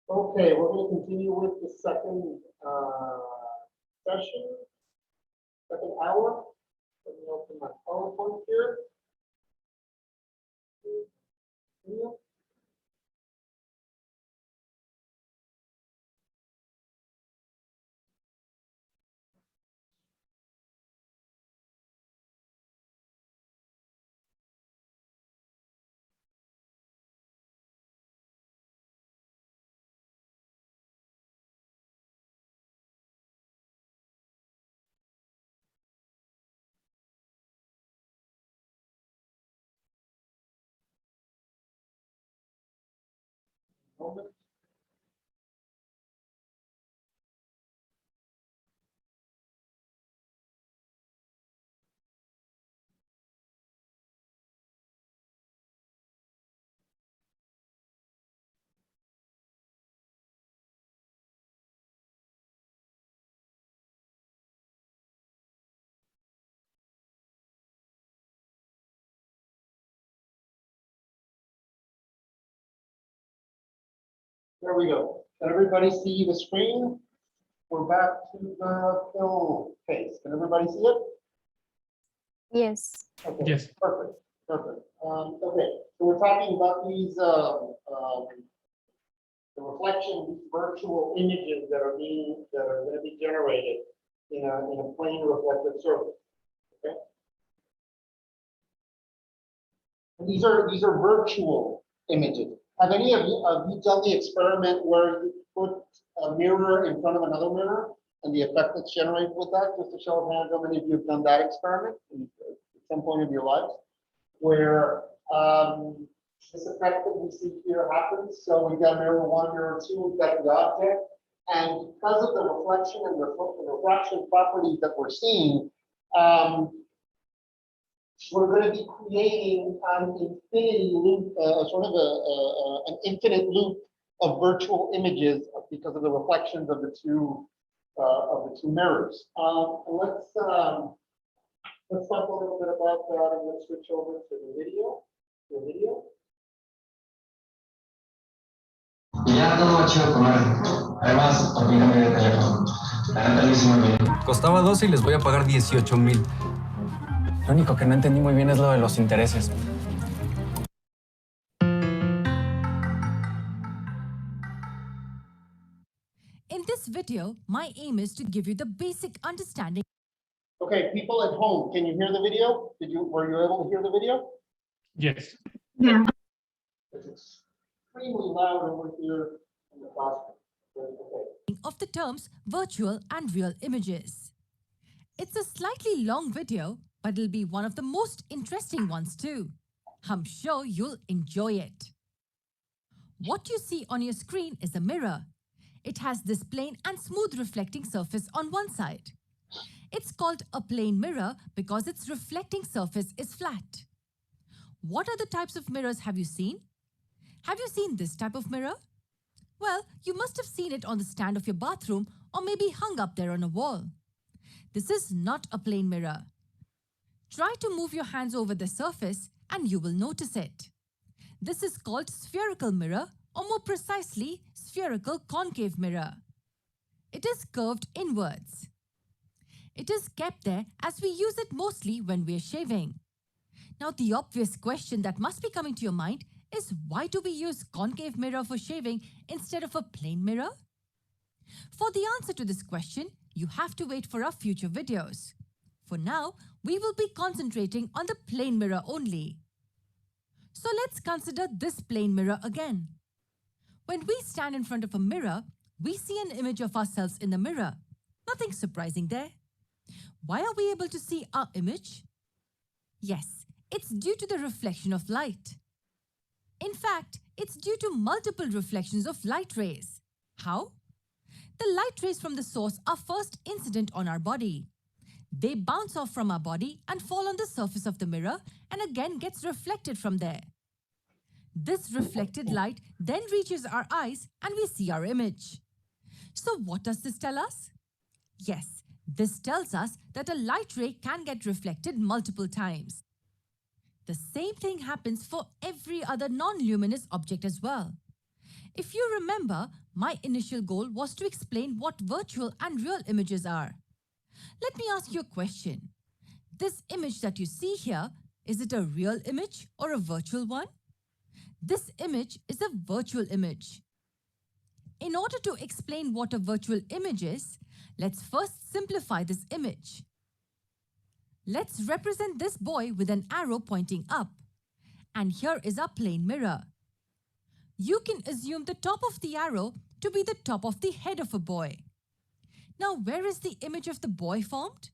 Okay, we're going to continue with the second session, second hour. Let me open my PowerPoint here. Moment. There we go. Can everybody see the screen? We're back to the film case. Can everybody see it? Yes. Okay. Yes. Perfect. Perfect. Okay. So we're talking about these the reflection, these virtual images that are going to be generated in a plane reflective surface. Okay. And these are virtual images. Have any of you done the experiment where you put a mirror in front of another mirror and the effect that's generated with that? Just a show of hands, how many of you have done that experiment at some point of your lives, where this effect that we see here happens? So we've got mirror one, mirror two, we've got the object, and because of the reflection and the refraction properties that we're seeing, we're going to be creating an infinity loop, sort of an infinite loop of virtual images because of the reflections of the two mirrors. Let's talk a little bit about that, and let's switch over to the video. Ya todo va chido con él. Además, opíname de teléfono. La neta, a mí sí me viene. Costaba 12 y les voy a pagar 18,000. Lo único que no entendí muy bien es lo de los intereses. In this video, my aim is to give you the basic understanding. Okay, people at home, can you hear the video? Were you able to hear the video? Yes. Yeah. It's extremely loud over here in the classroom. Okay. Of the terms virtual and real images. It's a slightly long video, but it'll be one of the most interesting ones too. I'm sure you'll enjoy it. What you see on your screen is a mirror. It has this plane and smooth reflecting surface on one side. It's called a plane mirror because its reflecting surface is flat. What other types of mirrors have you seen? Have you seen this type of mirror? Well, you must have seen it on the stand of your bathroom or maybe hung up there on a wall. This is not a plane mirror. Try to move your hands over the surface and you will notice it. This is called spherical mirror, or more precisely, spherical concave mirror. It is curved inwards. It is kept there as we use it mostly when we are shaving. Now, the obvious question that must be coming to your mind is, why do we use concave mirror for shaving instead of a plane mirror? For the answer to this question, you have to wait for our future videos. For now, we will be concentrating on the plane mirror only. So let's consider this plane mirror again. When we stand in front of a mirror, we see an image of ourselves in the mirror. Nothing surprising there. Why are we able to see our image? Yes, it's due to the reflection of light. In fact, it's due to multiple reflections of light rays. How? The light rays from the source are first incident on our body. They bounce off from our body and fall on the surface of the mirror and again gets reflected from there. This reflected light then reaches our eyes and we see our image. So what does this tell us? Yes, this tells us that a light ray can get reflected multiple times. The same thing happens for every other non-luminous object as well. If you remember, my initial goal was to explain what virtual and real images are. Let me ask you a question. This image that you see here, is it a real image or a virtual one? This image is a virtual image. In order to explain what a virtual image is, let's first simplify this image. Let's represent this boy with an arrow pointing up. And here is our plane mirror. You can assume the top of the arrow to be the top of the head of a boy. Now, where is the image of the boy formed?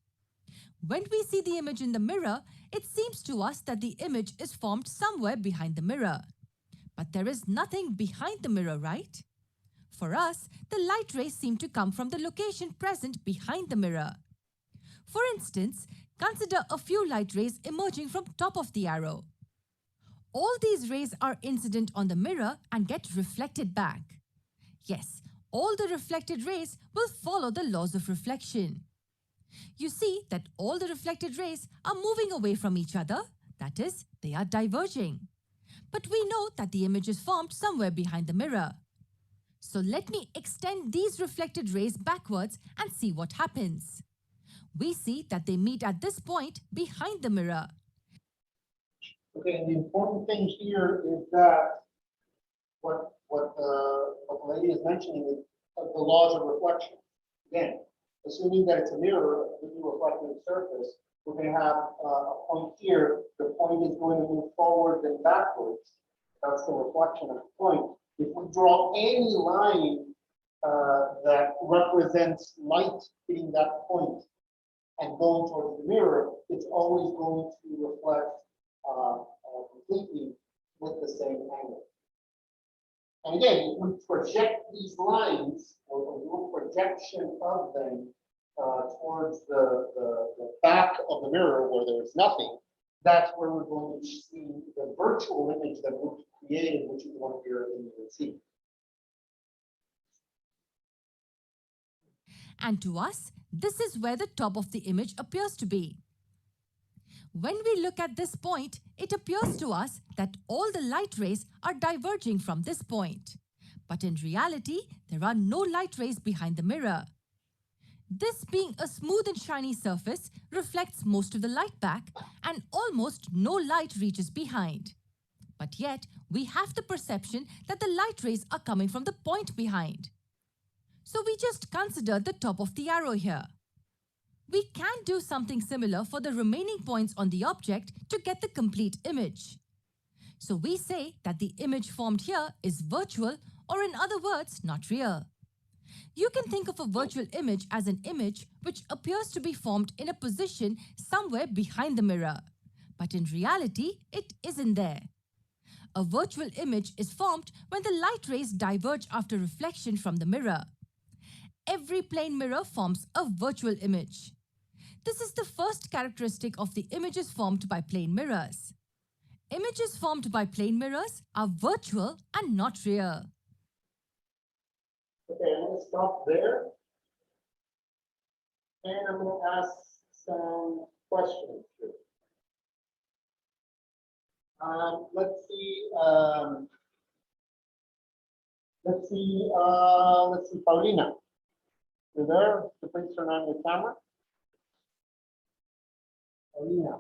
When we see the image in the mirror, it seems to us that the image is formed somewhere behind the mirror. But there is nothing behind the mirror, right? For us, the light rays seem to come from the location present behind the mirror. For instance, consider a few light rays emerging from top of the arrow. All these rays are incident on the mirror and get reflected back. Yes, all the reflected rays will follow the laws of reflection. You see that all the reflected rays are moving away from each other, that is, they are diverging. But we know that the image is formed somewhere behind the mirror. So let me extend these reflected rays backwards and see what happens. We see that they meet at this point behind the mirror. Okay, and the important thing here is that what the lady is mentioning is the laws of reflection. Again, assuming that it's a mirror, a reflective surface, we're going to have a point here. The point is going to move forward and backwards. That's the reflection of the point. If we draw any line that represents light hitting that point and going towards the mirror, it's always going to reflect completely with the same angle. And again, if we project these lines or do a projection of them towards the back of the mirror where there's nothing, that's where we're going to see the virtual image that we've created, which is the one here in the scene. And to us, this is where the top of the image appears to be. When we look at this point, it appears to us that all the light rays are diverging from this point. But in reality, there are no light rays behind the mirror. This being a smooth and shiny surface reflects most of the light back and almost no light reaches behind. But yet, we have the perception that the light rays are coming from the point behind. So we just consider the top of the arrow here. We can do something similar for the remaining points on the object to get the complete image. So we say that the image formed here is virtual, or in other words, not real. You can think of a virtual image as an image which appears to be formed in a position somewhere behind the mirror. But in reality, it isn't there. A virtual image is formed when the light rays diverge after reflection from the mirror. Every plane mirror forms a virtual image. This is the first characteristic of the images formed by plane mirrors. Images formed by plane mirrors are virtual and not real. Okay, I'm going to stop there. And I'm going to ask some questions here. Let's see, Paulina. You there? To please turn on your camera. Paulina.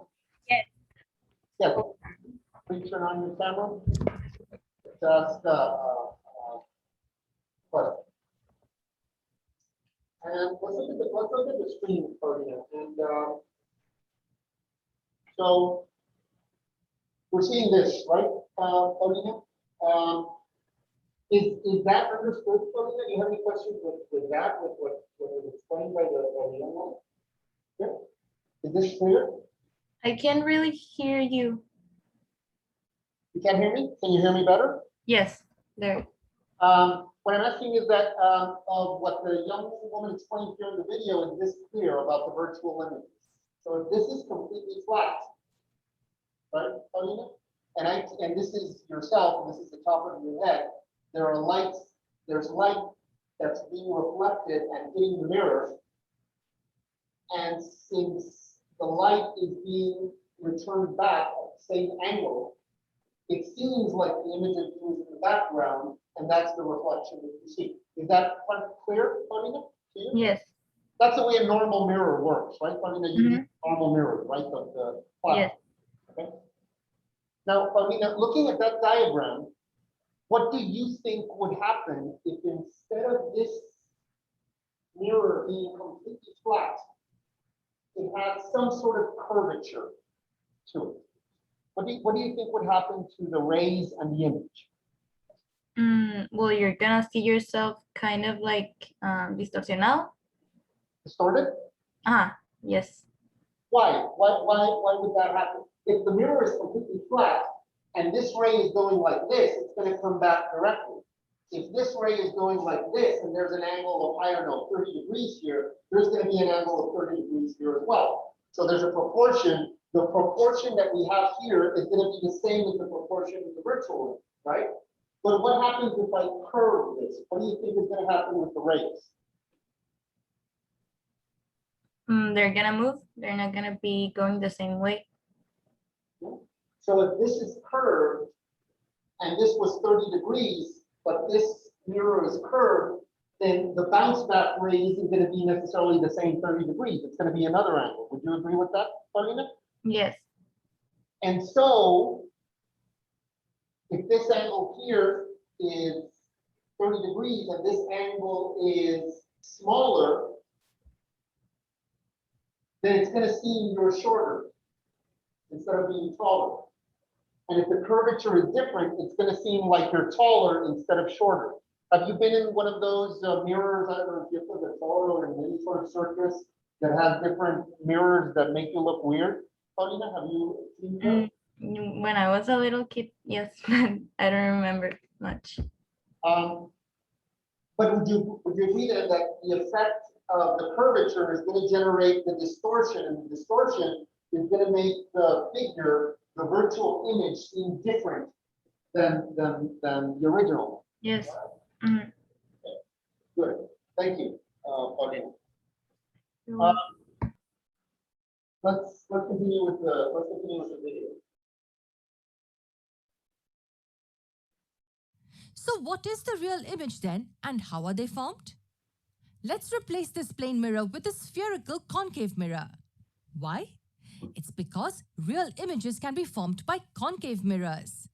Yes. Yes. Please turn on your camera. Just question. And let's look at the screen, Paulina. And so we're seeing this, right, Paulina? Is that understood, Paulina? Do you have any questions with that, with what was explained by the young one? Yeah. Is this clear? I can't really hear you. You can't hear me? Can you hear me better? Yes, there. What I'm asking is that of what the young woman explained here in the video, is this clear about the virtual images? So if this is completely flat, right, Paulina? And this is yourself, and this is the top of your head. There are lights. There's light that's being reflected and hitting the mirror. And since the light is being returned back at the same angle, it seems like the image of you is in the background, and that's the reflection that you see. Is that clear, Paulina? to you? Yes. That's the way a normal mirror works, right, Paulina? You use normal mirror, right, of the Yes. Okay. Now, Paulina, looking at that diagram, what do you think would happen if instead of this mirror being completely flat, it had some sort of curvature to it? What do you think would happen to the rays and the image? Well, you're gonna see yourself kind of like distorsionado. Distorted? Yes. Why? Why would that happen? If the mirror is completely flat and this ray is going like this, it's going to come back directly. If this ray is going like this and there's an angle of, I don't know, 30 degrees here, there's going to be an angle of 30 degrees here as well. So there's a proportion. The proportion that we have here is going to be the same as the proportion in the virtual, right? But what happens if I curve this? What do you think is going to happen with the rays? They're gonna move. They're not gonna be going the same way. So if this is curved and this was 30 degrees, but this mirror is curved, then the bounce back ray isn't going to be necessarily the same 30 degrees. It's going to be another angle. Would you agree with that, Paulina? Yes. And so if this angle here is 30 degrees and this angle is smaller, then it's going to seem you're shorter instead of being taller. And if the curvature is different, it's going to seem like you're taller instead of shorter. Have you been in one of those mirrors, I don't know if you're the taller or in any sort of circus that has different mirrors that make you look weird? Paulina, have you seen that? When I was a little kid, yes, but I don't remember much. But would you agree then that the effect of the curvature is going to generate the distortion, and the distortion is going to make the figure, the virtual image, seem different than the original? Yes. Good. Thank you, Paulina. Let's continue with the video. So what is the real image then, and how are they formed? Let's replace this plane mirror with a spherical concave mirror. Why? It's because real images can be formed by concave mirrors.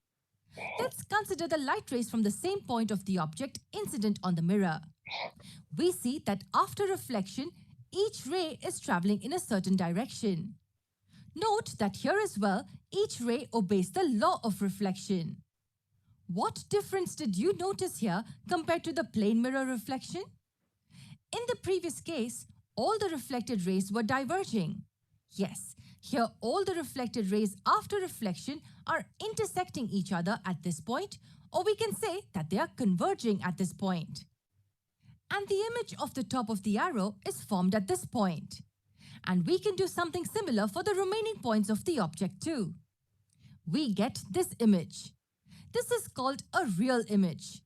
Let's consider the light rays from the same point of the object incident on the mirror. We see that after reflection, each ray is traveling in a certain direction. Note that here as well, each ray obeys the law of reflection. What difference did you notice here compared to the plane mirror reflection? In the previous case, all the reflected rays were diverging. Yes, here all the reflected rays after reflection are intersecting each other at this point, or we can say that they are converging at this point. And the image of the top of the arrow is formed at this point. And we can do something similar for the remaining points of the object too. We get this image. This is called a real image.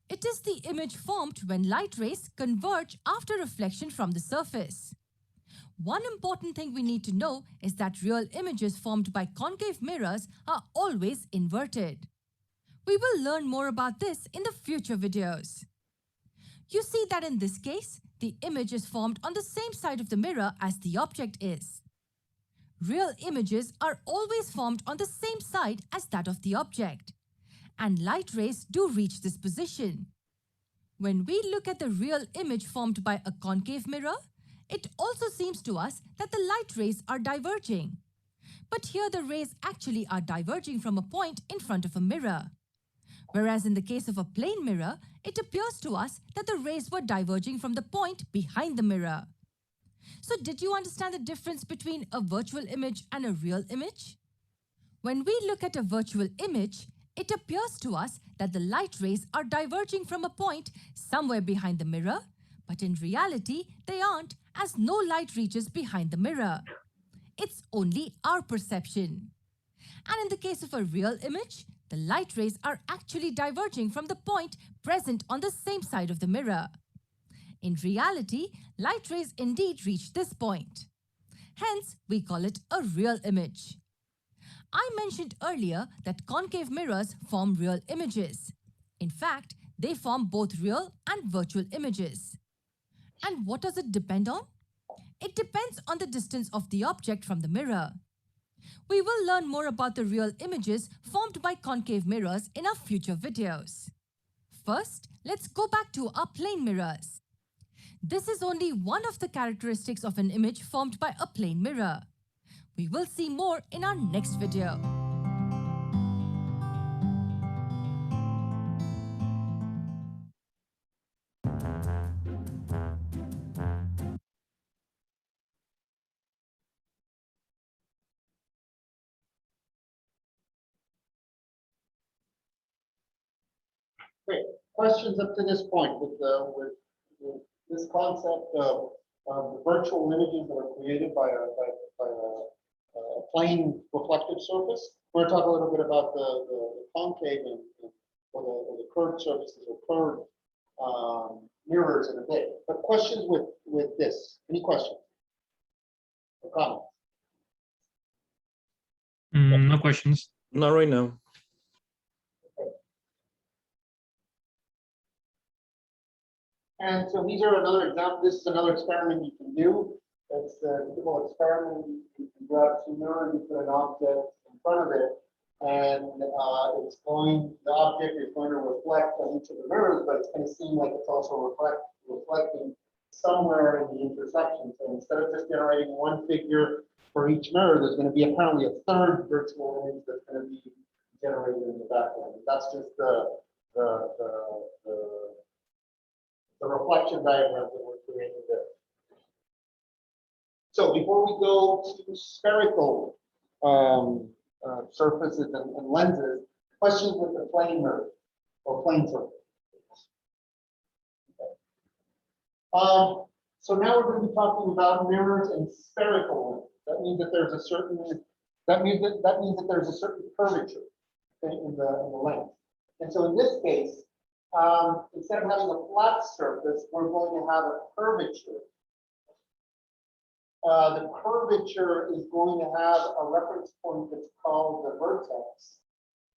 It is the image formed when light rays converge after reflection from the surface. One important thing we need to know is that real images formed by concave mirrors are always inverted. We will learn more about this in the future videos. You see that in this case, the image is formed on the same side of the mirror as the object is. Real images are always formed on the same side as that of the object, and light rays do reach this position. When we look at the real image formed by a concave mirror, it also seems to us that the light rays are diverging. But here the rays actually are diverging from a point in front of a mirror. Whereas in the case of a plane mirror, it appears to us that the rays were diverging from the point behind the mirror. So did you understand the difference between a virtual image and a real image? When we look at a virtual image, it appears to us that the light rays are diverging from a point somewhere behind the mirror, but in reality, they aren't, as no light reaches behind the mirror. It's only our perception. And in the case of a real image, the light rays are actually diverging from the point present on the same side of the mirror. In reality, light rays indeed reach this point. Hence, we call it a real image. I mentioned earlier that concave mirrors form real images. In fact, they form both real and virtual images. And what does it depend on? It depends on the distance of the object from the mirror. We will learn more about the real images formed by concave mirrors in our future videos. First, let's go back to our plane mirrors. This is only one of the characteristics of an image formed by a plane mirror. We will see more in our next video. Great. Questions up to this point with this concept of the virtual images that are created by a plane reflective surface. We're going to talk a little bit about the concave or the curved surfaces or curved mirrors in a bit. But questions with this? Any questions or comments? No questions. Not right now. And so these are another example. This is another experiment you can do. It's a typical experiment. You can grab two mirrors, you put an object in front of it, and the object is going to reflect on each of the mirrors, but it's going to seem like it's also reflecting somewhere in the intersection. So instead of just generating one figure for each mirror, there's going to be apparently a third virtual image that's going to be generated in the background. That's just the reflection diagrams that we're creating there. So before we go to spherical surfaces and lenses, questions with the plane mirror or plane surface. Okay. So now we're going to be talking about mirrors and spherical lenses. That means that there's a certain there's a certain curvature in the lens. And so in this case, instead of having a flat surface, we're going to have a curvature. The curvature is going to have a reference point that's called the vertex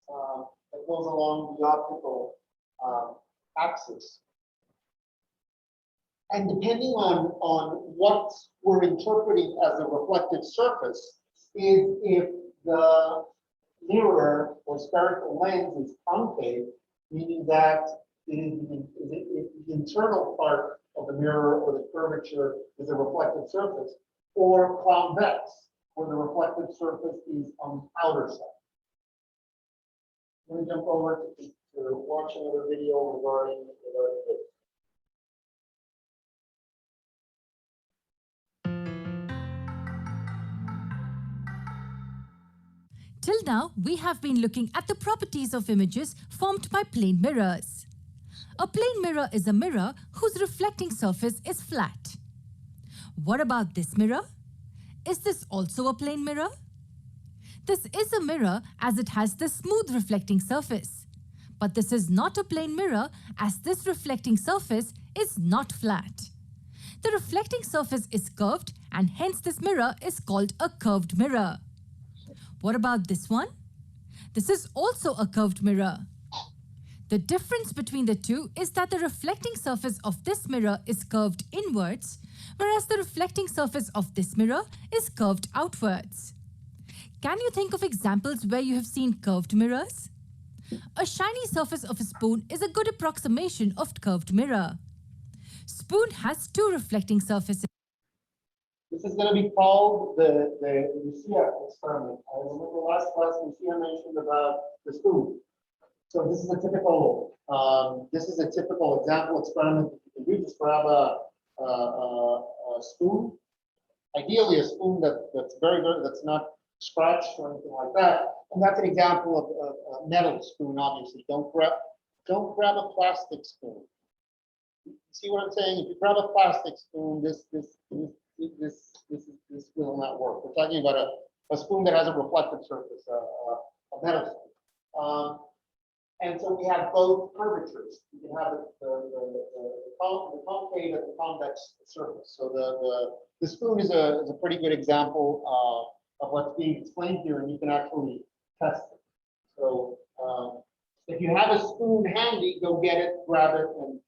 that goes along the optical axis. And depending on what we're interpreting as a reflective surface, is if the mirror or spherical lens is concave, meaning that the internal part of the mirror or the curvature is a reflective surface, or convex, where the reflective surface is on the outer side. Let me jump over to watch another video regarding this. Till now, we have been looking at the properties of images formed by plane mirrors. A plane mirror is a mirror whose reflecting surface is flat. What about this mirror? Is this also a plane mirror? This is a mirror as it has the smooth reflecting surface. But this is not a plane mirror as this reflecting surface is not flat. The reflecting surface is curved and hence this mirror is called a curved mirror. What about this one? This is also a curved mirror. The difference between the two is that the reflecting surface of this mirror is curved inwards, whereas the reflecting surface of this mirror is curved outwards. Can you think of examples where you have seen curved mirrors? A shiny surface of a spoon is a good approximation of curved mirror. Spoon has two reflecting surfaces. This is going to be called the Lucia experiment. I remember last class Lucia mentioned about the spoon. So this is a typical example experiment that you can do. Just grab a spoon, ideally a spoon that's that's not scratched or anything like that. And that's an example of a metal spoon. Obviously, don't grab a plastic spoon. See what I'm saying? If you grab a plastic spoon, this will not work. We're talking about a spoon that has a reflective surface, a metal spoon. And so we have both curvatures. You can have the concave and the convex surface. So the spoon is a pretty good example of what's being explained here, and you can actually test it. So, if you have a spoon handy, go get it, grab it, and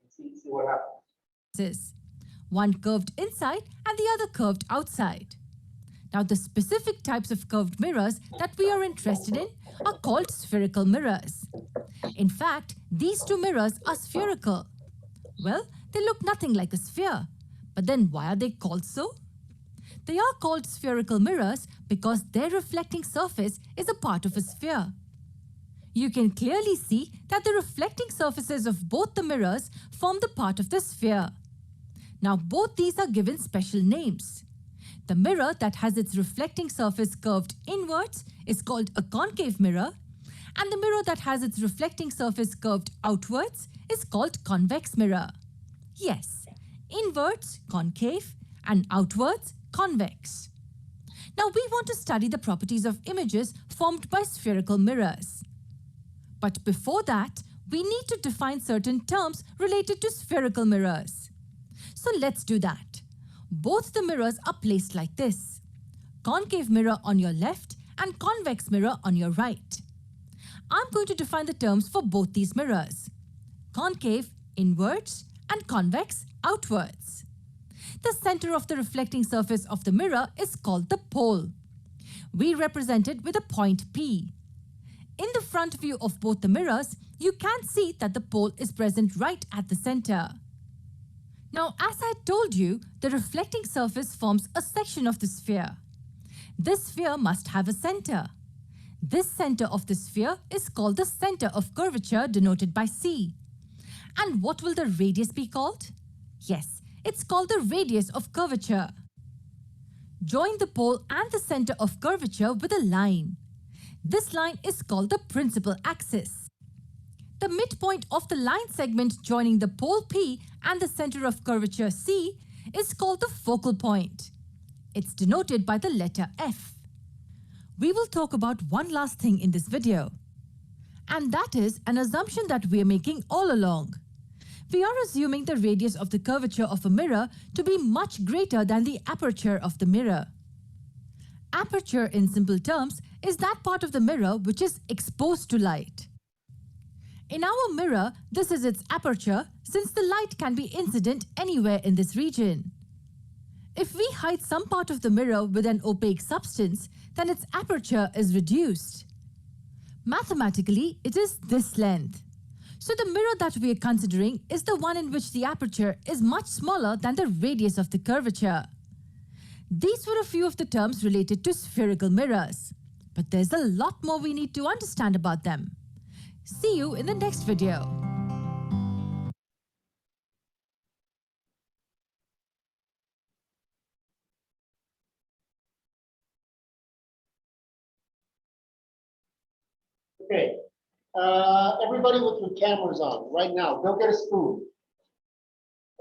see what happens. One curved inside and the other curved outside. Now, the specific types of curved mirrors that we are interested in are called spherical mirrors. In fact, these two mirrors are spherical. Well, they look nothing like a sphere. But then why are they called so? They are called spherical mirrors because their reflecting surface is a part of a sphere. You can clearly see that the reflecting surfaces of both the mirrors form the part of the sphere. Now, both these are given special names. The mirror that has its reflecting surface curved inwards is called a concave mirror, and the mirror that has its reflecting surface curved outwards is called convex mirror. Yes, inwards, concave, and outwards, convex. Now, we want to study the properties of images formed by spherical mirrors. But before that, we need to define certain terms related to spherical mirrors. So let's do that. Both the mirrors are placed like this: concave mirror on your left and convex mirror on your right. I'm going to define the terms for both these mirrors: concave inwards and convex outwards. The center of the reflecting surface of the mirror is called the pole. We represent it with a point P. In the front view of both the mirrors, you can see that the pole is present right at the center. Now, as I told you, the reflecting surface forms a section of the sphere. This sphere must have a center. This center of the sphere is called the center of curvature, denoted by C. And what will the radius be called? Yes, it's called the radius of curvature. Join the pole and the center of curvature with a line. This line is called the principal axis. The midpoint of the line segment joining the pole P and the center of curvature C is called the focal point. It's denoted by the letter F. We will talk about one last thing in this video, and that is an assumption that we are making all along. We are assuming the radius of the curvature of a mirror to be much greater than the aperture of the mirror. Aperture, in simple terms, is that part of the mirror which is exposed to light. In our mirror, this is its aperture, since the light can be incident anywhere in this region. If we hide some part of the mirror with an opaque substance, then its aperture is reduced. Mathematically, it is this length. So the mirror that we are considering is the one in which the aperture is much smaller than the radius of the curvature. These were a few of the terms related to spherical mirrors, but there's a lot more we need to understand about them. See you in the next video. Okay, everybody with your cameras on right now, go get a spoon.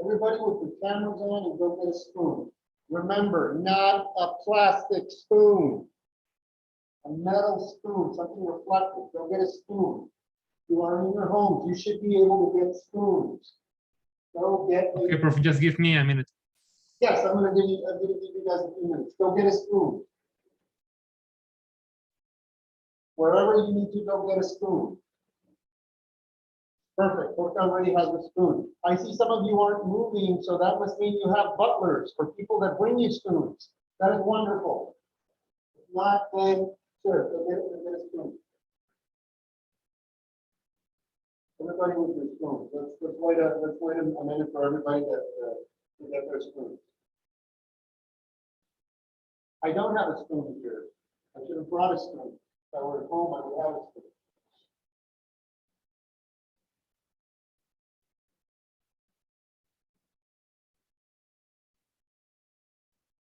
Everybody with your cameras on and go get a spoon. Remember, not a plastic spoon. A metal spoon, something reflective. Go get a spoon. You are in your homes. You should be able to get spoons. Go get. Okay, Prof, just give me a minute. Yes, I'm gonna give you guys a few minutes. Go get a spoon. Wherever you need to go get a spoon. Perfect. Jorge already has a spoon. I see some of you aren't moving, so that must mean you have butlers for people that bring you spoons. That is wonderful. If not, then sure, go get a spoon. Everybody with their spoons. Let's wait a minute for everybody to get their spoons. I don't have a spoon here. I should have brought a spoon. If I were at home, I would have a spoon.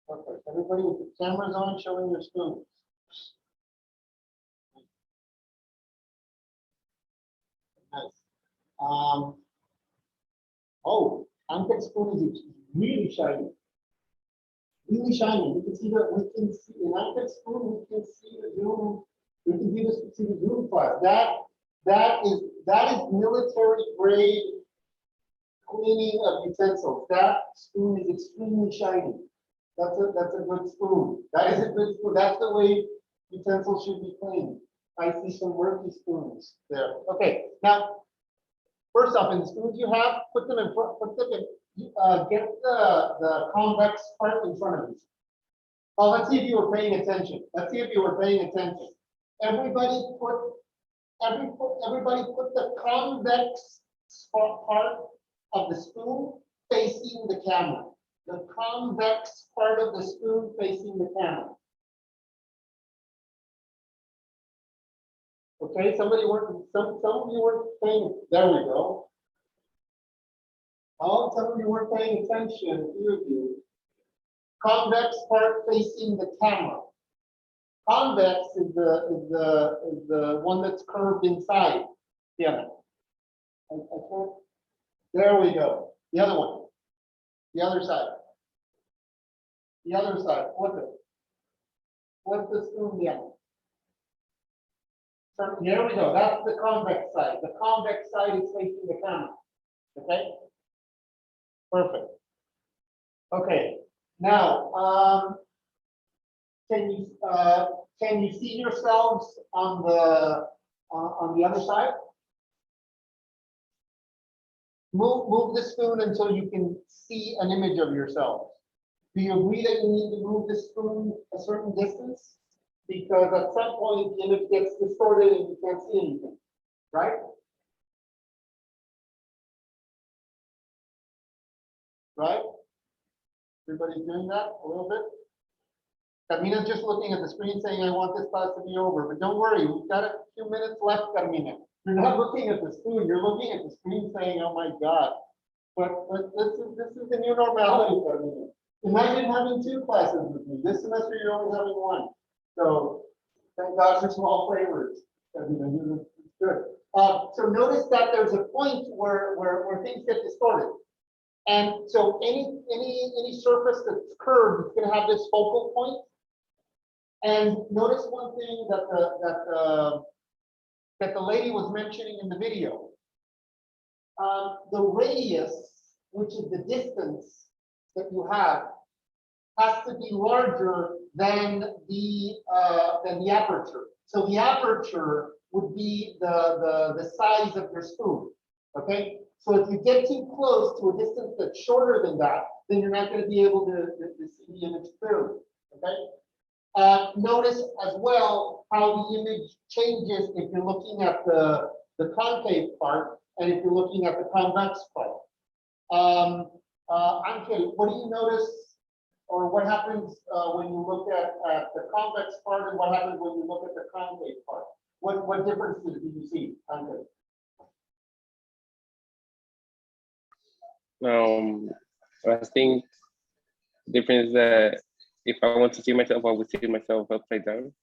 Perfect. Everybody with the cameras on, showing their spoons. Nice. Oh, Antek's spoon is really shiny. Really shiny. You can see that we can see in Antek's spoon, we can see the zoom. We can see the zoom class. That is military grade cleaning of utensils. That spoon is extremely shiny. That's a good spoon. That is a good spoon. That's the way Utensils should be clean. I see some murky spoons there. Okay, now, first off, in the spoons you have, put them in front, get the convex part in front of you. Oh, let's see if you were paying attention. Let's see if you were paying attention. Everybody put the convex part of the spoon facing the camera. The convex part of the spoon facing the camera. Okay, some of you weren't paying. There we go. Oh, some of you weren't paying attention. A few of you. Convex part facing the camera. Convex is the one that's curved inside. Yeah. There we go. The other one. The other side. The other side. Flip it. Flip the spoon down. So here we go. That's the convex side. The convex side is facing the camera. Okay. Perfect. Okay. Now, can you see yourselves on the other side? Move the spoon until you can see an image of yourselves. Do you agree that you need to move the spoon a certain distance? Because at some point the image gets distorted and you can't see anything, right? Right? Everybody's doing that a little bit? Carmina's just looking at the screen saying, I want this class to be over, but don't worry, we've got a few minutes left, Carmina. You're not looking at the spoon, you're looking at the screen saying, oh my God. But this is the new normality, Carmina. Imagine having 2 classes with me. This semester you're only having 1. So thank God for small flavors. Carmina, it's good. So notice that there's a point where things get distorted. And so any surface that's curved is going to have this focal point. And notice one thing that the lady was mentioning in the video. The radius, which is the distance that you have, has to be larger than the aperture. So the aperture would be the size of your spoon. Okay. So if you get too close to a distance that's shorter than that, then you're not going to be able to see the image clearly. Okay. Notice as well how the image changes if you're looking at the concave part and if you're looking at the convex part. Angel, what do you notice, or what happens when you look at the convex part, and what happens when you look at the concave part? What differences do you see, Angel? I think the difference is that if I want to see myself, I would see myself upside down.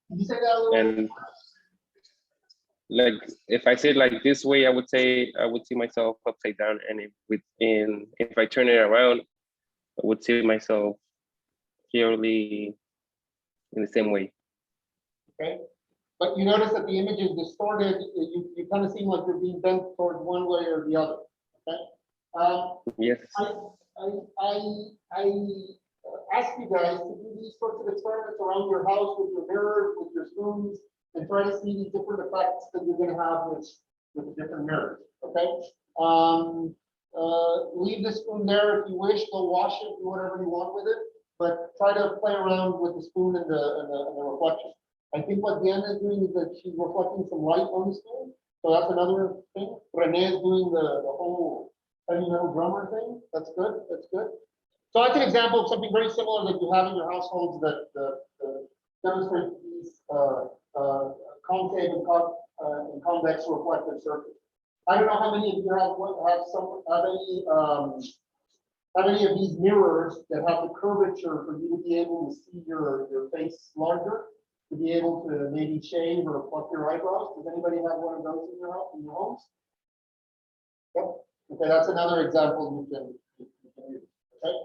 You said that a little And like if I say it like this way, I would say I would see myself upside down, and if I turn it around, I would see myself clearly in the same way. Okay, but you notice that the image is distorted. You kind of seem like you're being bent towards one way or the other. Okay. Yes. I ask you guys to do these sorts of experiments around your house with your mirrors, with your spoons, and try to see these different effects that you're going to have with the different mirrors. Okay. Leave the spoon there if you wish. Go wash it, do whatever you want with it, but try to play around with the spoon and the reflection. I think what Diana is doing is that she's reflecting some light on the spoon. So that's another thing. Renee is doing the whole heavy metal drummer thing. That's good. That's good. So that's an example of something very similar that you have in your households that demonstrate these concave and convex reflective surfaces. I don't know how many of you have any of these mirrors that have the curvature for you to be able to see your face larger, to be able to maybe shave or pluck your eyebrows. Does anybody have one of those in your house, in your homes? Yep. Okay, that's another example you can use. Okay.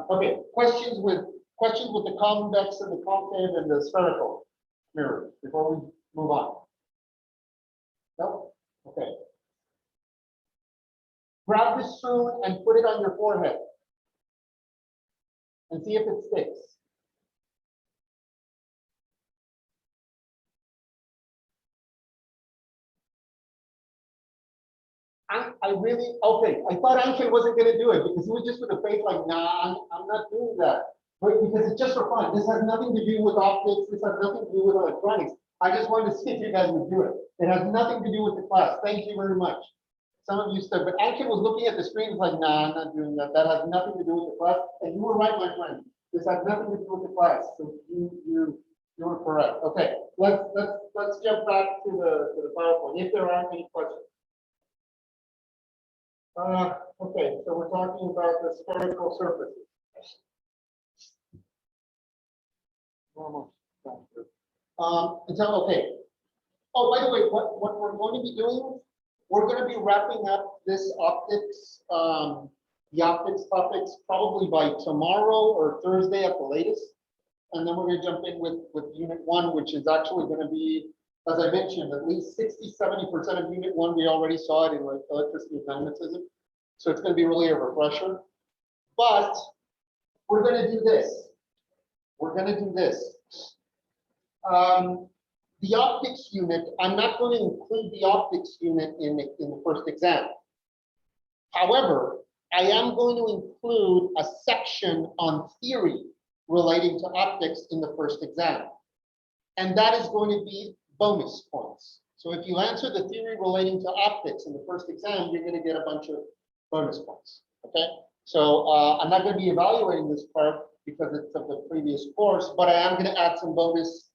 Okay. Questions with the convex and the concave and the spherical mirrors before we move on. No. Okay. Grab the spoon and put it on your forehead and see if it sticks. I really, okay, I thought Angel wasn't gonna do it because he was just with a face like, nah, I'm not doing that. But because it's just for fun. This has nothing to do with optics. This has nothing to do with electronics. I just wanted to see if you guys would do it. It has nothing to do with the class. Thank you very much. Some of you said, but Angel was looking at the screen like, nah, I'm not doing that. That has nothing to do with the class. And you were right, my friend. This has nothing to do with the class. So you were correct. Okay, let's jump back to the PowerPoint if there aren't any questions. Okay, so we're talking about the spherical surfaces. And so, okay. Oh, by the way, what we're going to be doing, we're going to be wrapping up this optics, the optics topics probably by tomorrow or Thursday at the latest. And then we're going to jump in with Unit 1, which is actually going to be, as I mentioned, at least 60–70% of Unit 1, we already saw it in like electricity and magnetism. So it's going to be really a refresher. But we're going to do this. We're going to do this. The optics unit, I'm not going to include the optics unit in the first exam. However, I am going to include a section on theory relating to optics in the first exam. And that is going to be bonus points. So if you answer the theory relating to optics in the first exam, you're going to get a bunch of bonus points. Okay. So I'm not going to be evaluating this part because it's of the previous course, but I am going to add some bonus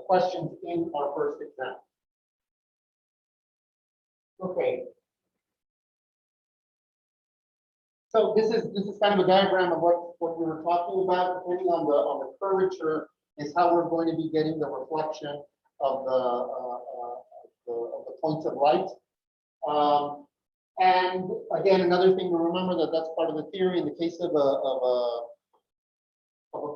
questions in our first exam. Okay. So this is kind of a diagram of what we were talking about. Depending on the curvature is how we're going to be getting the reflection of the points of light. And again, another thing to remember that's part of the theory in the case of a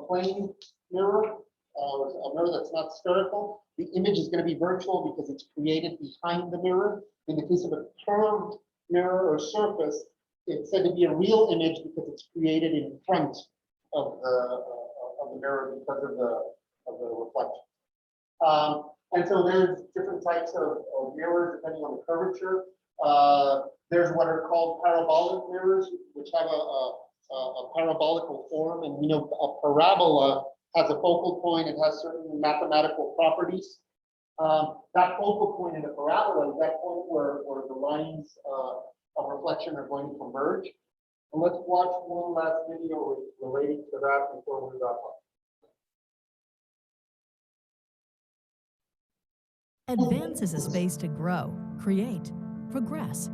plane mirror, a mirror that's not spherical, the image is going to be virtual because it's created behind the mirror. In the case of a curved mirror or surface, it's said to be a real image because it's created in front of the mirror because of the reflection. And so there's different types of mirrors depending on the curvature. There's what are called parabolic mirrors, which have a parabolical form, and you know a parabola has a focal point. It has certain mathematical properties. That focal point in a parabola is that point where the lines of reflection are going to converge. And let's watch one last video relating to that before we wrap up. Advance is a space to grow, create, progress,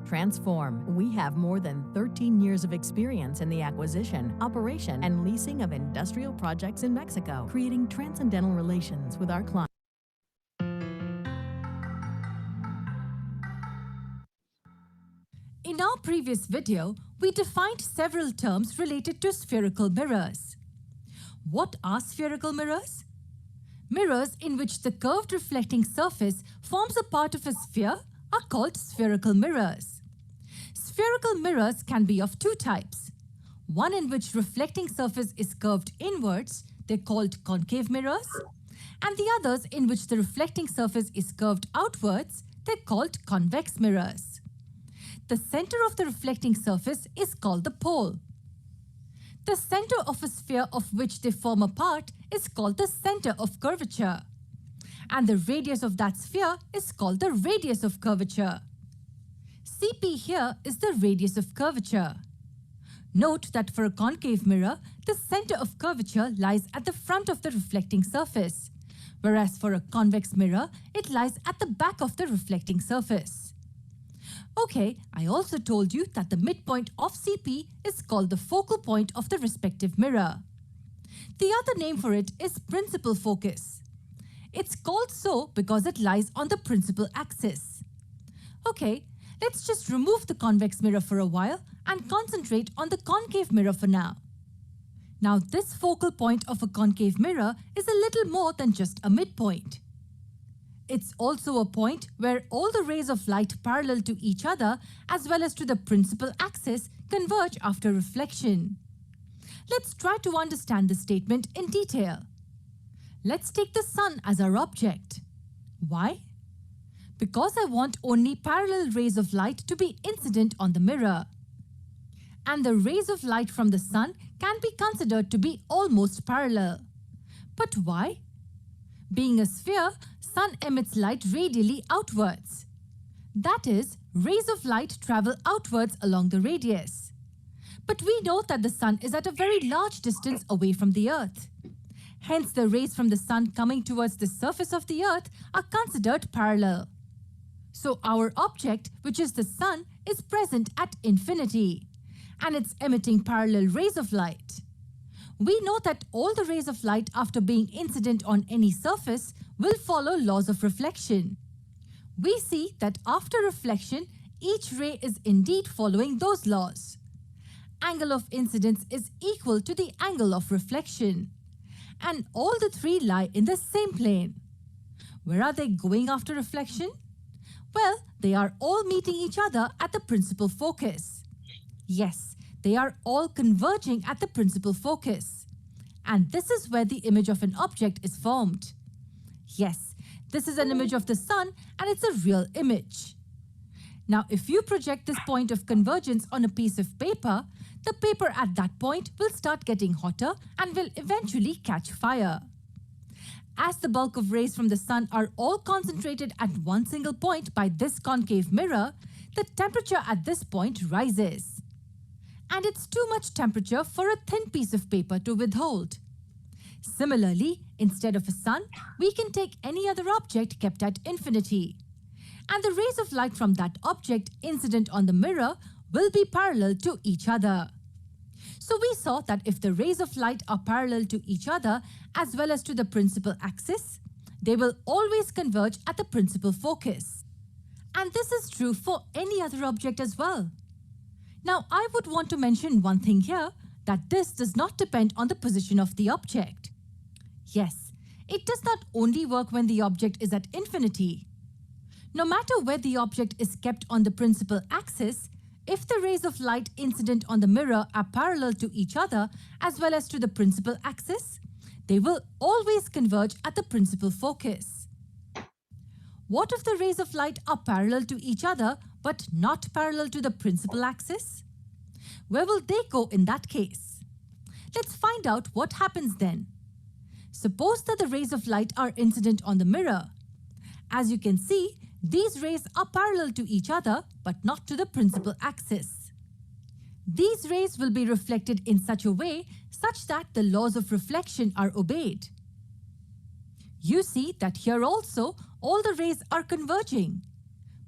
transform. We have more than 13 years of experience in the acquisition, operation, and leasing of industrial projects in Mexico, creating transcendental relations with our clients. In our previous video, we defined several terms related to spherical mirrors. What are spherical mirrors? Mirrors in which the curved reflecting surface forms a part of a sphere are called spherical mirrors. Spherical mirrors can be of two types. One in which reflecting surface is curved inwards, they're called concave mirrors, and the others in which the reflecting surface is curved outwards, they're called convex mirrors. The center of the reflecting surface is called the pole. The center of a sphere of which they form a part is called the center of curvature. And the radius of that sphere is called the radius of curvature. CP here is the radius of curvature. Note that for a concave mirror, the center of curvature lies at the front of the reflecting surface, whereas for a convex mirror, it lies at the back of the reflecting surface. Okay, I also told you that the midpoint of CP is called the focal point of the respective mirror. The other name for it is principal focus. It's called so because it lies on the principal axis. Okay, let's just remove the convex mirror for a while and concentrate on the concave mirror for now. Now, this focal point of a concave mirror is a little more than just a midpoint. It's also a point where all the rays of light parallel to each other as well as to the principal axis converge after reflection. Let's try to understand this statement in detail. Let's take the sun as our object. Why? because I want only parallel rays of light to be incident on the mirror. And the rays of light from the sun can be considered to be almost parallel. But why? Being a sphere, sun emits light radially outwards. That is, rays of light travel outwards along the radius. But we know that the sun is at a very large distance away from the earth. Hence, the rays from the sun coming towards the surface of the earth are considered parallel. So our object, which is the sun, is present at infinity, and it's emitting parallel rays of light. We know that all the rays of light after being incident on any surface will follow laws of reflection. We see that after reflection, each ray is indeed following those laws. Angle of incidence is equal to the angle of reflection, and all the three lie in the same plane. Where are they going after reflection? Well, they are all meeting each other at the principal focus. Yes, they are all converging at the principal focus. And this is where the image of an object is formed. Yes, this is an image of the sun and it's a real image. Now, if you project this point of convergence on a piece of paper, the paper at that point will start getting hotter and will eventually catch fire. As the bulk of rays from the sun are all concentrated at one single point by this concave mirror, the temperature at this point rises. And it's too much temperature for a thin piece of paper to withhold. Similarly, instead of a sun, we can take any other object kept at infinity. And the rays of light from that object incident on the mirror will be parallel to each other. So we saw that if the rays of light are parallel to each other as well as to the principal axis, they will always converge at the principal focus. And this is true for any other object as well. Now, I would want to mention one thing here, that this does not depend on the position of the object. Yes, it does not only work when the object is at infinity. No matter where the object is kept on the principal axis, if the rays of light incident on the mirror are parallel to each other as well as to the principal axis, they will always converge at the principal focus. What if the rays of light are parallel to each other but not parallel to the principal axis? Where will they go in that case? Let's find out what happens then. Suppose that the rays of light are incident on the mirror. As you can see, these rays are parallel to each other but not to the principal axis. These rays will be reflected in such a way such that the laws of reflection are obeyed. You see that here also all the rays are converging.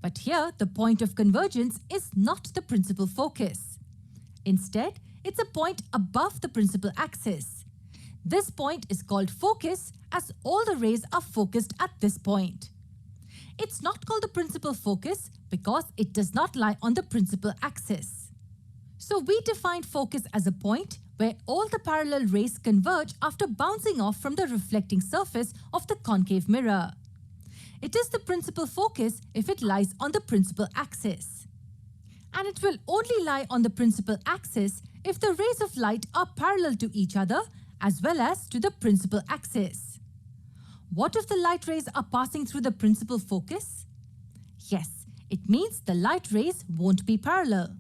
But here the point of convergence is not the principal focus. Instead, it's a point above the principal axis. This point is called focus as all the rays are focused at this point. It's not called the principal focus because it does not lie on the principal axis. So we define focus as a point where all the parallel rays converge after bouncing off from the reflecting surface of the concave mirror. It is the principal focus if it lies on the principal axis. And it will only lie on the principal axis if the rays of light are parallel to each other as well as to the principal axis. What if the light rays are passing through the principal focus? Yes, it means the light rays won't be parallel.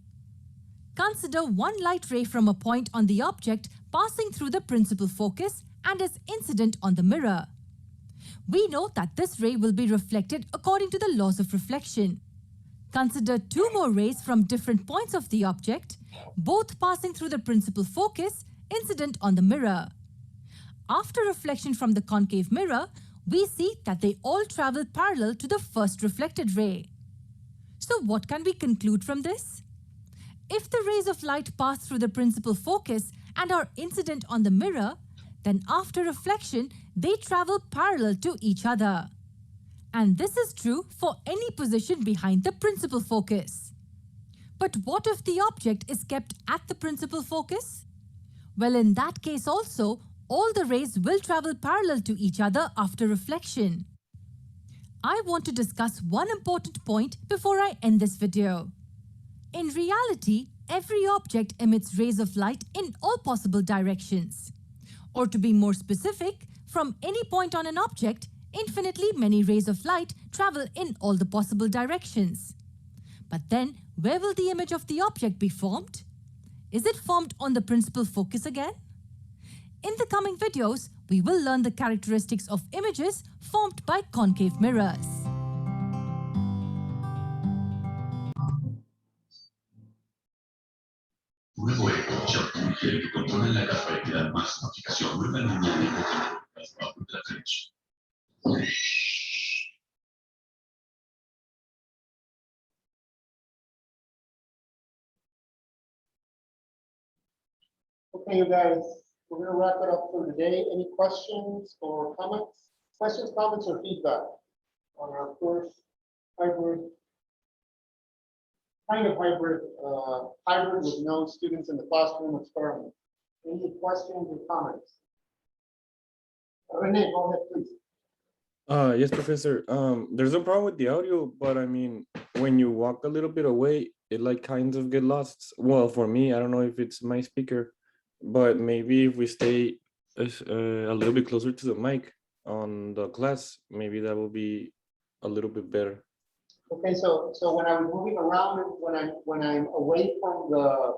Consider one light ray from a point on the object passing through the principal focus and is incident on the mirror. We know that this ray will be reflected according to the laws of reflection. Consider two more rays from different points of the object, both passing through the principal focus, incident on the mirror. After reflection from the concave mirror, we see that they all travel parallel to the first reflected ray. So what can we conclude from this? If the rays of light pass through the principal focus and are incident on the mirror, then after reflection, they travel parallel to each other. And this is true for any position behind the principal focus. But what if the object is kept at the principal focus? Well, in that case also, all the rays will travel parallel to each other after reflection. I want to discuss one important point before I end this video. In reality, every object emits rays of light in all possible directions. Or to be more specific, from any point on an object, Infinitely many rays of light travel in all the possible directions. But then, where will the image of the object be formed? Is it formed on the principal focus again? In the coming videos, we will learn the characteristics of images formed by concave mirrors. Nuevo Echo Shampoo Gel que controla la capacidad máxima aplicación. Nueva línea de botellas para Ultra Fresh. Okay, you guys, we're gonna wrap it up for today. Any questions or comments? Questions, comments, or feedback on our first hybrid, hybrid with no students in the classroom experiment? Any questions or comments? Renee, go ahead, please. Yes, Professor. There's no problem with the audio, but I mean, when you walk a little bit away, it like kind of get lost. Well, for me, I don't know if it's my speaker, but maybe if we stay a little bit closer to the mic on the class, maybe that will be a little bit better. Okay, so when I was moving around, when I'm away from the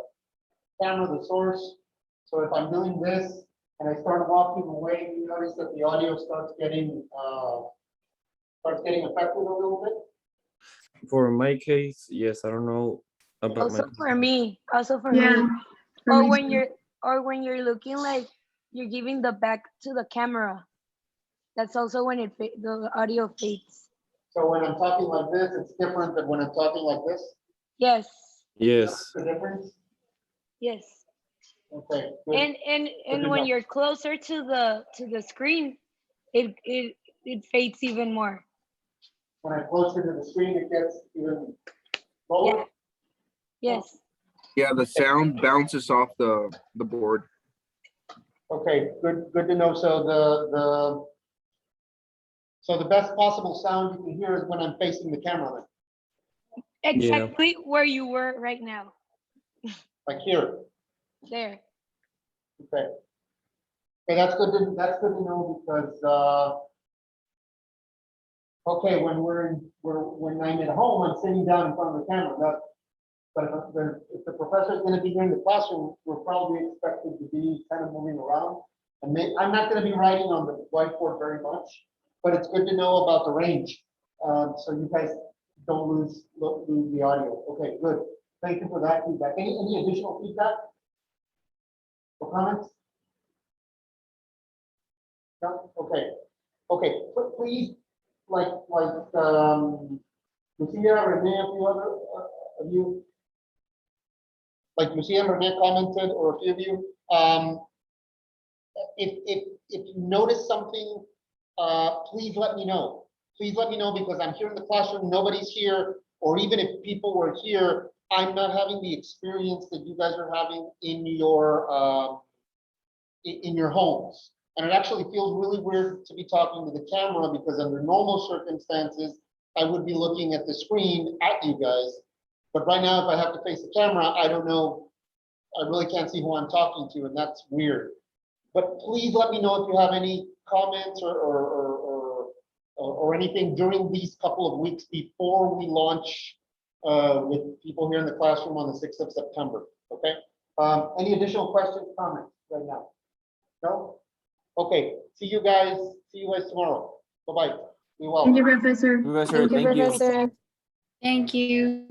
camera, the source, so if I'm doing this and I start walking away, you notice that the audio starts getting affected a little bit. For my case, yes, I don't know about Also my. for me, also for Yeah, me. Or when you're looking like you're giving the back to the camera. That's also when the audio fades. So when I'm talking like this, it's different than when I'm talking like this? Yes, Yes. That's the difference? yes. Okay. good. And when you're closer to the screen, it fades even more. When I'm closer to the screen, it gets even lower? Yes. Yeah, the sound bounces off the board. Okay, good to know. So the best possible sound you can hear is when I'm facing the camera, Exactly where you were right now. like here. There. Okay. Okay, that's good to know because okay, when I'm at home, I'm sitting down in front of the camera. But if the professor is going to be here in the classroom, we're probably expected to be kind of moving around. And I'm not going to be writing on the whiteboard very much, but it's good to know about the range. So you guys don't lose the audio. Okay, good. Thank you for that feedback. Any additional feedback or comments? No? Okay. Okay, please, like Lucia, Renee, a few other of you, like Lucia and Renee commented, or a few of you, if you notice something, please let me know. Please let me know, because I'm here in the classroom, nobody's here, or even if people were here, I'm not having the experience that you guys are having in your homes. And it actually feels really weird to be talking to the camera, because under normal circumstances, I would be looking at the screen at you guys. But right now, if I have to face the camera, I don't know, I really can't see who I'm talking to, and that's weird. But please let me know if you have any comments or anything during these couple of weeks before we launch with people here in the classroom on the 6th of September, okay? Any additional questions, comments right now? No? Okay, see you guys tomorrow. Bye-bye. Be well. Thank you, Professor. Professor, thank you. Thank you.